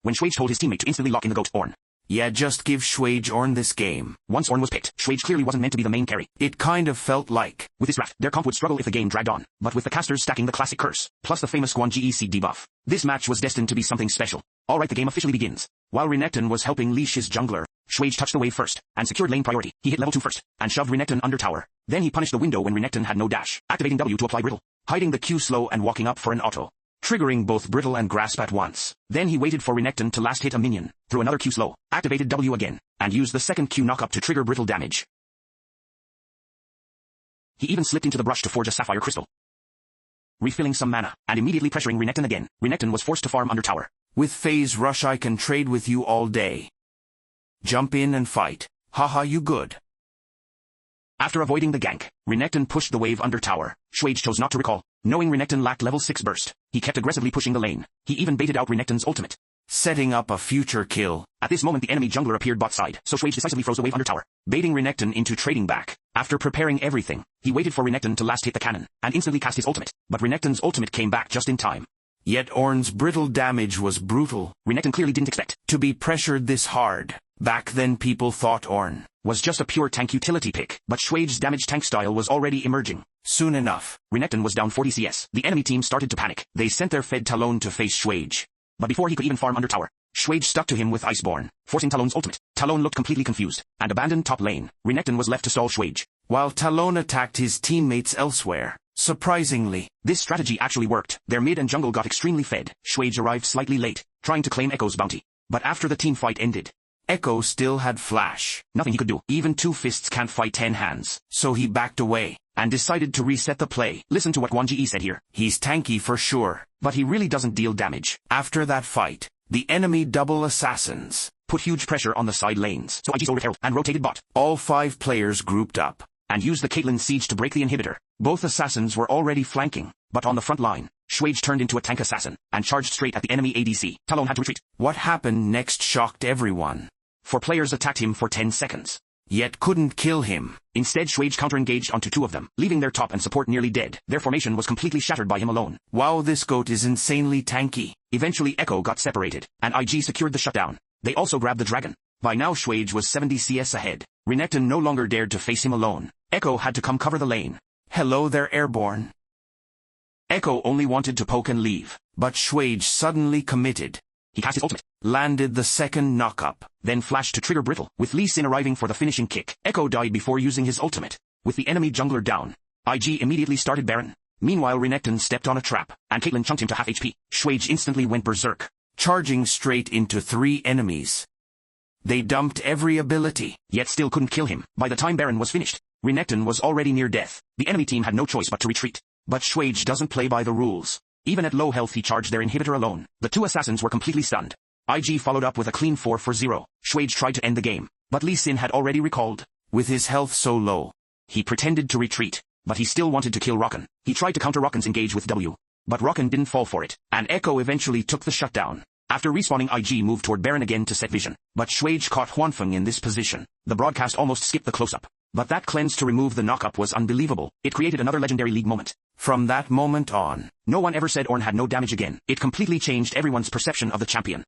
when Schwage told his teammate to instantly lock in the GOAT, Ornn. Yeah, just give Schwage Ornn this game. Once Ornn was picked, Schwage clearly wasn't meant to be the main carry. It kind of felt like. With this draft, their comp would struggle if the game dragged on, but with the casters stacking the classic curse, plus the famous Guan GEC debuff, this match was destined to be something special. Alright, the game officially begins. While Renekton was helping leash his jungler, Schwage touched the wave first, and secured lane priority. He hit level 2 first, and shoved Renekton under tower. Then he punished the window when Renekton had no dash, activating W to apply brittle, hiding the Q slow and walking up for an auto, triggering both brittle and grasp at once. Then he waited for Renekton to last hit a minion, threw another Q slow, activated W again, and used the second Q knockup to trigger brittle damage. He even slipped into the brush to forge a sapphire crystal, refilling some mana, and immediately pressuring Renekton again. Renekton was forced to farm under tower. With phase rush I can trade with you all day. Jump in and fight. Haha, you good. After avoiding the gank, Renekton pushed the wave under tower. Schwage chose not to recall, knowing Renekton lacked level 6 burst. He kept aggressively pushing the lane. He even baited out Renekton's ultimate, setting up a future kill. At this moment the enemy jungler appeared bot side, so Schwage decisively froze the wave under tower, baiting Renekton into trading back. After preparing everything, he waited for Renekton to last hit the cannon, and instantly cast his ultimate, but Renekton's ultimate came back just in time. Yet Ornn's brittle damage was brutal. Renekton clearly didn't expect to be pressured this hard. Back then people thought Ornn was just a pure tank utility pick, but Schwage's damage tank style was already emerging. Soon enough, Renekton was down 40 CS. The enemy team started to panic. They sent their Fed Talon to face Schwage. But before he could even farm under tower, Schwage stuck to him with Iceborne, forcing Talon's ultimate. Talon looked completely confused, and abandoned top lane. Renekton was left to stall Schwage, while Talon attacked his teammates elsewhere. Surprisingly, this strategy actually worked. Their mid and jungle got extremely fed. Schwage arrived slightly late, trying to claim Echo's bounty. But after the team fight ended, Echo still had flash. Nothing he could do. Even 2 fists can't fight 10 hands. So he backed away, and decided to reset the play. Listen to what Guan Ge said here. He's tanky for sure, but he really doesn't deal damage. After that fight, the enemy double assassins put huge pressure on the side lanes, so IG sold Herald and rotated bot. All 5 players grouped up, and used the Caitlyn siege to break the inhibitor. Both assassins were already flanking, but on the front line, Schwage turned into a tank assassin, and charged straight at the enemy ADC. Talon had to retreat. What happened next shocked everyone. 4 players attacked him for 10 seconds. Yet couldn't kill him. Instead Schwage counter-engaged onto 2 of them, leaving their top and support nearly dead. Their formation was completely shattered by him alone. Wow, this goat is insanely tanky. Eventually Echo got separated, and IG secured the shutdown. They also grabbed the dragon. By now Schwage was 70 CS ahead. Renekton no longer dared to face him alone. Echo had to come cover the lane. Hello there, Airborne. Echo only wanted to poke and leave, but Schwage suddenly committed. He cast his ultimate, landed the second knockup, then flashed to trigger brittle, with Lee Sin arriving for the finishing kick. Echo died before using his ultimate. With the enemy jungler down, IG immediately started Baron. Meanwhile Renekton stepped on a trap, and Caitlyn chunked him to half HP. Schwage instantly went berserk, charging straight into 3 enemies. They dumped every ability, yet still couldn't kill him. By the time Baron was finished, Renekton was already near death. The enemy team had no choice but to retreat. But Schwage doesn't play by the rules. Even at low health he charged their inhibitor alone. The 2 assassins were completely stunned. IG followed up with a clean 4 for 0. Schwage tried to end the game, but Lee Sin had already recalled. With his health so low, he pretended to retreat, but he still wanted to kill Rokkan. He tried to counter Rokkan's engage with W, but Rokkan didn't fall for it, and Echo eventually took the shutdown. After respawning, IG moved toward Baron again to set vision, but Schwage caught Huanfeng in this position. The broadcast almost skipped the close-up, but that cleanse to remove the knockup was unbelievable. It created another legendary league moment. From that moment on, no one ever said Ornn had no damage again. It completely changed everyone's perception of the champion.